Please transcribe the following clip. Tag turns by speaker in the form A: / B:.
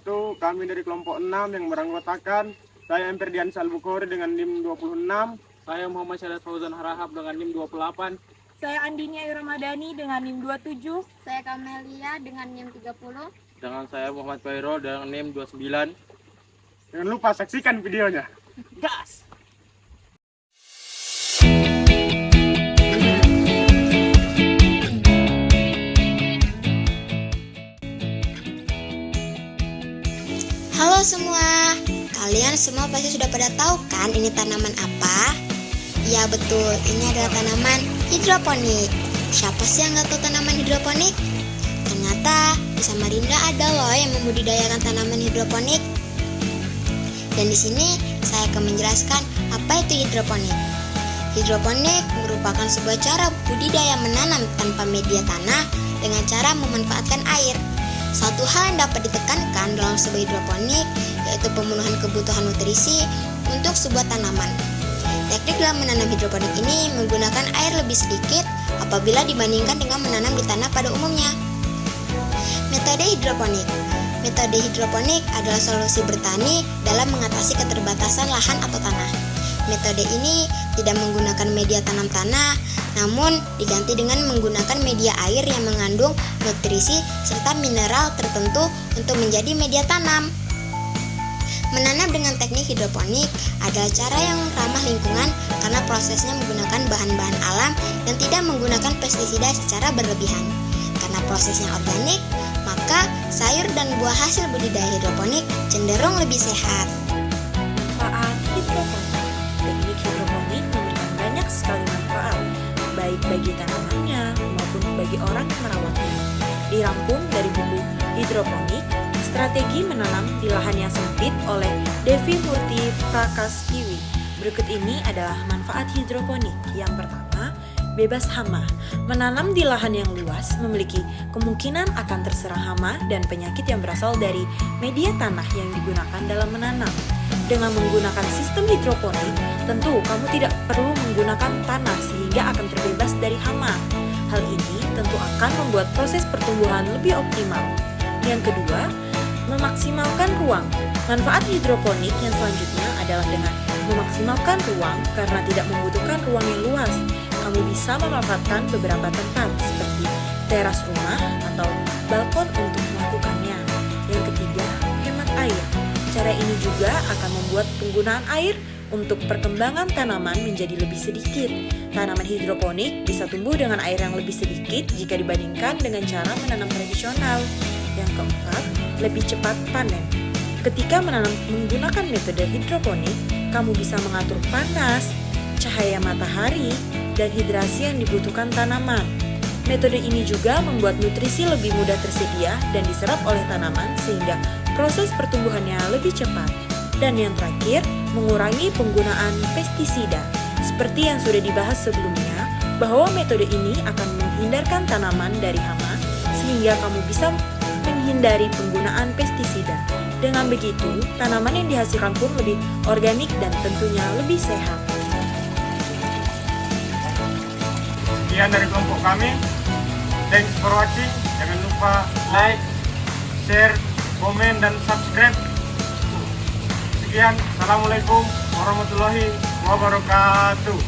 A: wabarakatuh. Kami dari kelompok 6 yang beranggotakan saya Emperdian Salbukhori dengan NIM 26.
B: Saya Muhammad Syadat Fauzan Harahap dengan NIM 28.
C: Saya Andinia Ayu Ramadhani dengan NIM 27.
D: Saya Kamelia dengan NIM 30.
B: Dengan saya Muhammad Khairul dengan NIM 29.
A: Jangan lupa saksikan videonya.
C: Gas!
D: Halo semua, kalian semua pasti sudah pada tahu kan ini tanaman apa? Ya betul, ini adalah tanaman hidroponik. Siapa sih yang nggak tahu tanaman hidroponik? Ternyata di Samarinda ada loh yang membudidayakan tanaman hidroponik. Dan di sini saya akan menjelaskan apa itu hidroponik. Hidroponik merupakan sebuah cara budidaya menanam tanpa media tanah dengan cara memanfaatkan air. Satu hal yang dapat ditekankan dalam sebuah hidroponik yaitu pemenuhan kebutuhan nutrisi untuk sebuah tanaman. Teknik dalam menanam hidroponik ini menggunakan air lebih sedikit apabila dibandingkan dengan menanam di tanah pada umumnya. Metode hidroponik. Metode hidroponik adalah solusi bertani dalam mengatasi keterbatasan lahan atau tanah. Metode ini tidak menggunakan media tanam tanah, namun diganti dengan menggunakan media air yang mengandung nutrisi serta mineral tertentu untuk menjadi media tanam. Menanam dengan teknik hidroponik adalah cara yang ramah lingkungan karena prosesnya menggunakan bahan-bahan alam dan tidak menggunakan pestisida secara berlebihan. Karena prosesnya organik, maka sayur dan buah hasil budidaya hidroponik cenderung lebih sehat.
C: Manfaat hidroponik. Teknik hidroponik memberikan banyak sekali manfaat, baik bagi tanamannya maupun bagi orang yang merawatnya. Dirangkum dari buku Hidroponik, Strategi Menanam di Lahan yang Sempit oleh Devi Murti Prakastiwi. Berikut ini adalah manfaat hidroponik. Yang pertama, bebas hama. Menanam di lahan yang luas memiliki kemungkinan akan terserang hama dan penyakit yang berasal dari media tanah yang digunakan dalam menanam. Dengan menggunakan sistem hidroponik, tentu kamu tidak perlu menggunakan tanah sehingga akan terbebas dari hama. Hal ini tentu akan membuat proses pertumbuhan lebih optimal. Yang kedua, memaksimalkan ruang. Manfaat hidroponik yang selanjutnya adalah dengan memaksimalkan ruang karena tidak membutuhkan ruang yang luas. Kamu bisa memanfaatkan beberapa tempat seperti teras rumah atau balkon untuk melakukannya. Yang ketiga, hemat air. Cara ini juga akan membuat penggunaan air untuk perkembangan tanaman menjadi lebih sedikit. Tanaman hidroponik bisa tumbuh dengan air yang lebih sedikit jika dibandingkan dengan cara menanam tradisional. Yang keempat, lebih cepat panen. Ketika menanam menggunakan metode hidroponik, kamu bisa mengatur panas, cahaya matahari, dan hidrasi yang dibutuhkan tanaman. Metode ini juga membuat nutrisi lebih mudah tersedia dan diserap oleh tanaman sehingga proses pertumbuhannya lebih cepat. Dan yang terakhir, mengurangi penggunaan pestisida. Seperti yang sudah dibahas sebelumnya, bahwa metode ini akan menghindarkan tanaman dari hama sehingga kamu bisa menghindari penggunaan pestisida. Dengan begitu, tanaman yang dihasilkan pun lebih organik dan tentunya lebih sehat.
A: Sekian dari kelompok kami. Thanks for watching. Jangan lupa like, share, komen, dan subscribe. Sekian. Assalamualaikum warahmatullahi wabarakatuh.